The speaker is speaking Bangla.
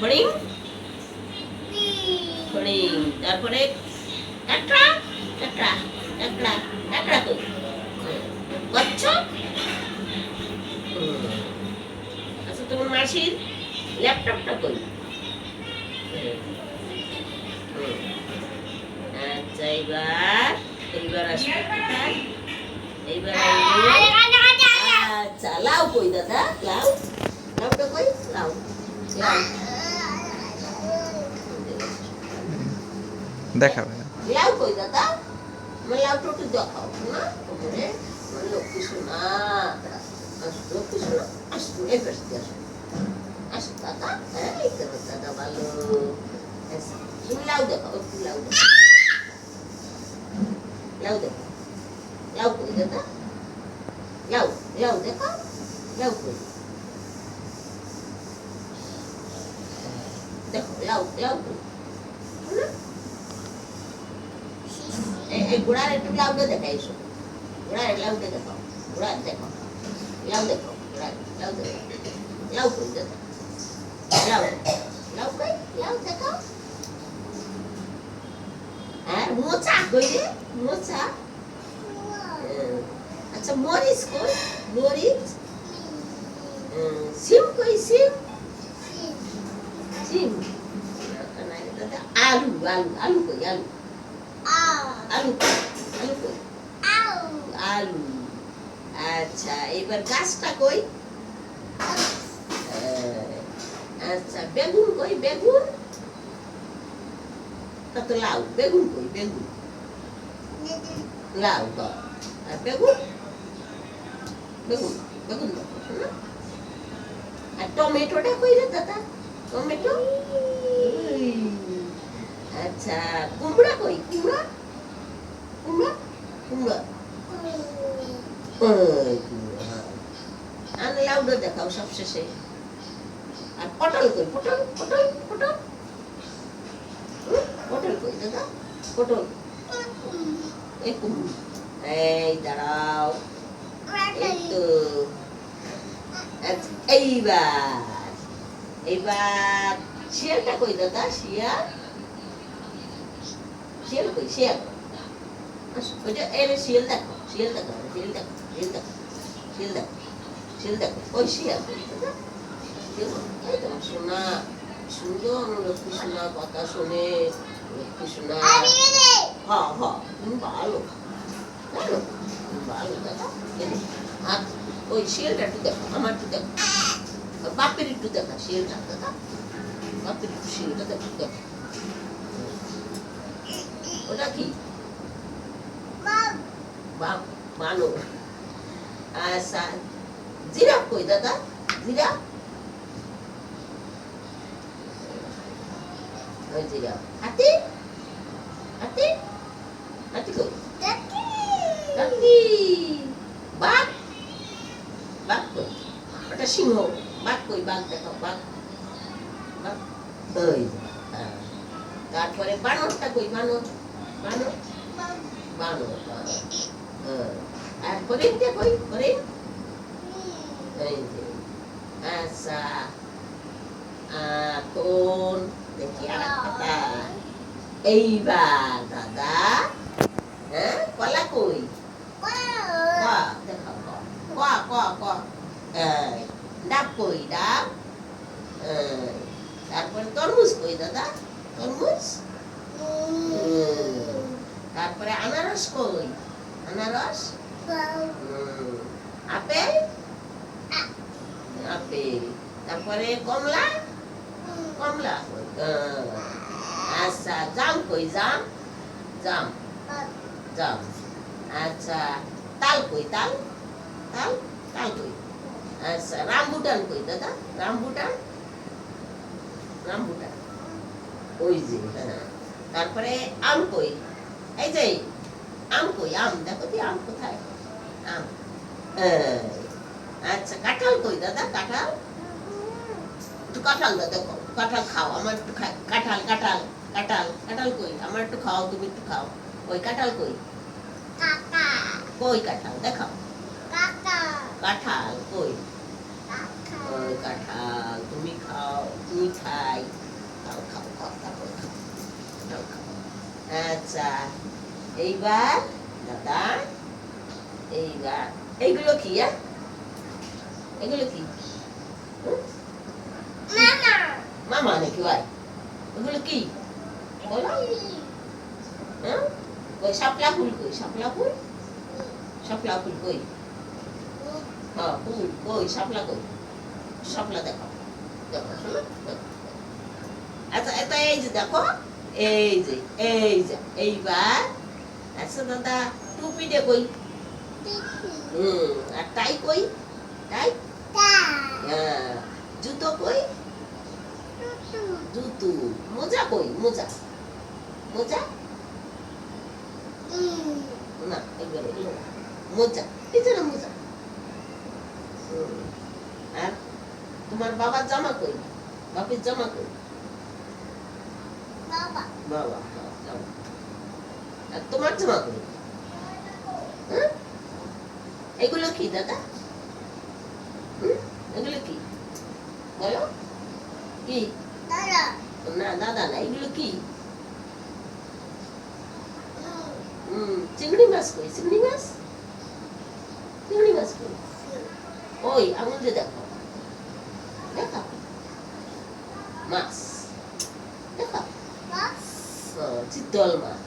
হরিণ হরিণ তারপরে কাঁকড়া কাঁকড়া কাঁকড়া কাঁকড়া কই কচ্ছপ আচ্ছা তোমার মাসির ল্যাপটপটা কই আচ্ছা এইবার আসবে এইবার আচ্ছা লাউ কই দাদা লাউটা কই লাউ দেখাবে লাউ কই দাদা লাউটা একটু দেখাও না ওপরে লক্ষ্মী সোনা লক্ষ্মী সোনা আসুন এই পাশে আসুন আসুন দাদা এই তো দাদা ভালো তুমি লাউ দেখাও একটু লাউ দেখাও লাউ দেখাও লাউ কই দাদা লাউ দেখাও লাউ কই দেখো লাউ কই এই ঘোড়ার একটু লাউটা দেখাই এসো ঘোড়ার লাউটা দেখাও ঘোড়ার দেখো লাউ দেখো ঘোড়ার লাউ দেখো লাউ কই দেখো লাউ কই লাউ দেখাও আর মোচা কই রে মোচা আচ্ছা মরিচ কই মরিচ সিম কই সিম সিম আলু আলু আলু কই আলু আলু আলু কই আলু আচ্ছা এবার গাছটা কই আচ্ছা বেগুন কই বেগুন কত লাউ বেগুন কই বেগুন লাউ তো আর বেগুন বেগুন বেগুন দেখো না আর টমেটোটা কই রে দাদা টমেটো আচ্ছা কুমড়া কই কুমড়া কুমড়া কুমড়া আর লাউটা দেখাও সবশেষে আর পটল কই পটল পটল পটল পটল কই দাদা পটল এই দাঁড়াও এই তো এইবার শিয়ালটা কই দাদা শিয়াল শিয়াল কই শিয়াল ওইটা এর শিয়াল দেখো শিয়াল দেখো শিয়াল দেখো শিয়াল দেখো শিয়াল দেখো শিয়াল দেখো ওই শিয়াল কই দাদা এই তো সোনা সুন্দর লক্ষ্মী সোনা কথা শোনে লক্ষ্মী সোনা হ্যাঁ হ্যাঁ তুমি ভালো ভালো ভালো দাদা আর ওই শিয়ালটা একটু দেখো আমার একটু দেখো বাপের একটু দেখা শিয়ালটা দাদা বাপের একটু শিয়ালটা দেখো দেখো ওটা কি বানর আচ্ছা জিরাফ কই দাদা জিরাফ ওই জিরাফ হাতি হাতি হাতি কই হাতি বাঘ বাঘ কই ওটা সিংহ বাঘ কই বাঘ দেখো বাঘ বাঘ ওই তারপরে বানরটা কই বানর বানর বানর আর হরিণটা কই হরিণ আচ্ছা কোন দেখি আর একটা এইবার দাদা হ্যাঁ কলা কই দেখো ডাব কই ডাব তারপরে তরমুজ কই দাদা তরমুজ তারপরে আনারস কই আনারস আপেল আপেল তারপরে কমলা কমলা আচ্ছা জাম কই জাম জাম জাম আচ্ছা তাল কই তাল তাল তাল কই আচ্ছা রামবুটান কই দাদা রামবুটান রামবুটান ওই যে তারপরে আম কই এই যে আম কই আম দেখো দি আম কোথায় আম আচ্ছা কাঁঠাল কই দাদা কাঁঠাল একটু কাঁঠাল দাও দেখো কাঁঠাল খাও আমার একটু কাঁঠাল কাঁঠাল কাঁঠাল কাঁঠাল কই আমার একটু খাও তুমি একটু খাও ওই কাঁঠাল কই কই কাঁঠাল দেখাও কাঁঠাল কই ওই কাঁঠাল তুমি খাও তুমি খাই এইবার দাদা, এইবার এইগুলো কি? এগুলো কি? মামা নাকি ভাই? এগুলো কি বলো? হ্যাঁ, ওই শাপলা ফুল কই? শাপলা ফুল, শাপলা ফুল কই? হ্যাঁ ফুল কই? শাপলা কই? শাপলা দেখো, দেখো শোনো, দেখো। আচ্ছা এটা এই যে দেখো, এই যে, এই যে, এইবার আচ্ছা দাদা টুপি দে কই? আর টাই কই? টাই? হ্যাঁ, জুতো কই? জুতো। মোজা কই? মোজা, মোজা না, এগুলো এগুলো না। মোজা, এই যে না মোজা। আর তোমার বাবার জামা কই? বাপের জামা কই? বাবা, হ্যাঁ, জামা। আর তোমার জামা কই? হ্যাঁ? এগুলো কি দাদা? এগুলো কি বলো? কি? না দাদা না, এগুলো কি? চিংড়ি মাছ কই? চিংড়ি মাছ, চিংড়ি মাছ কই? ওই আঙুল দিয়ে দেখো, দেখা মাছ, দেখা চিতল মাছ।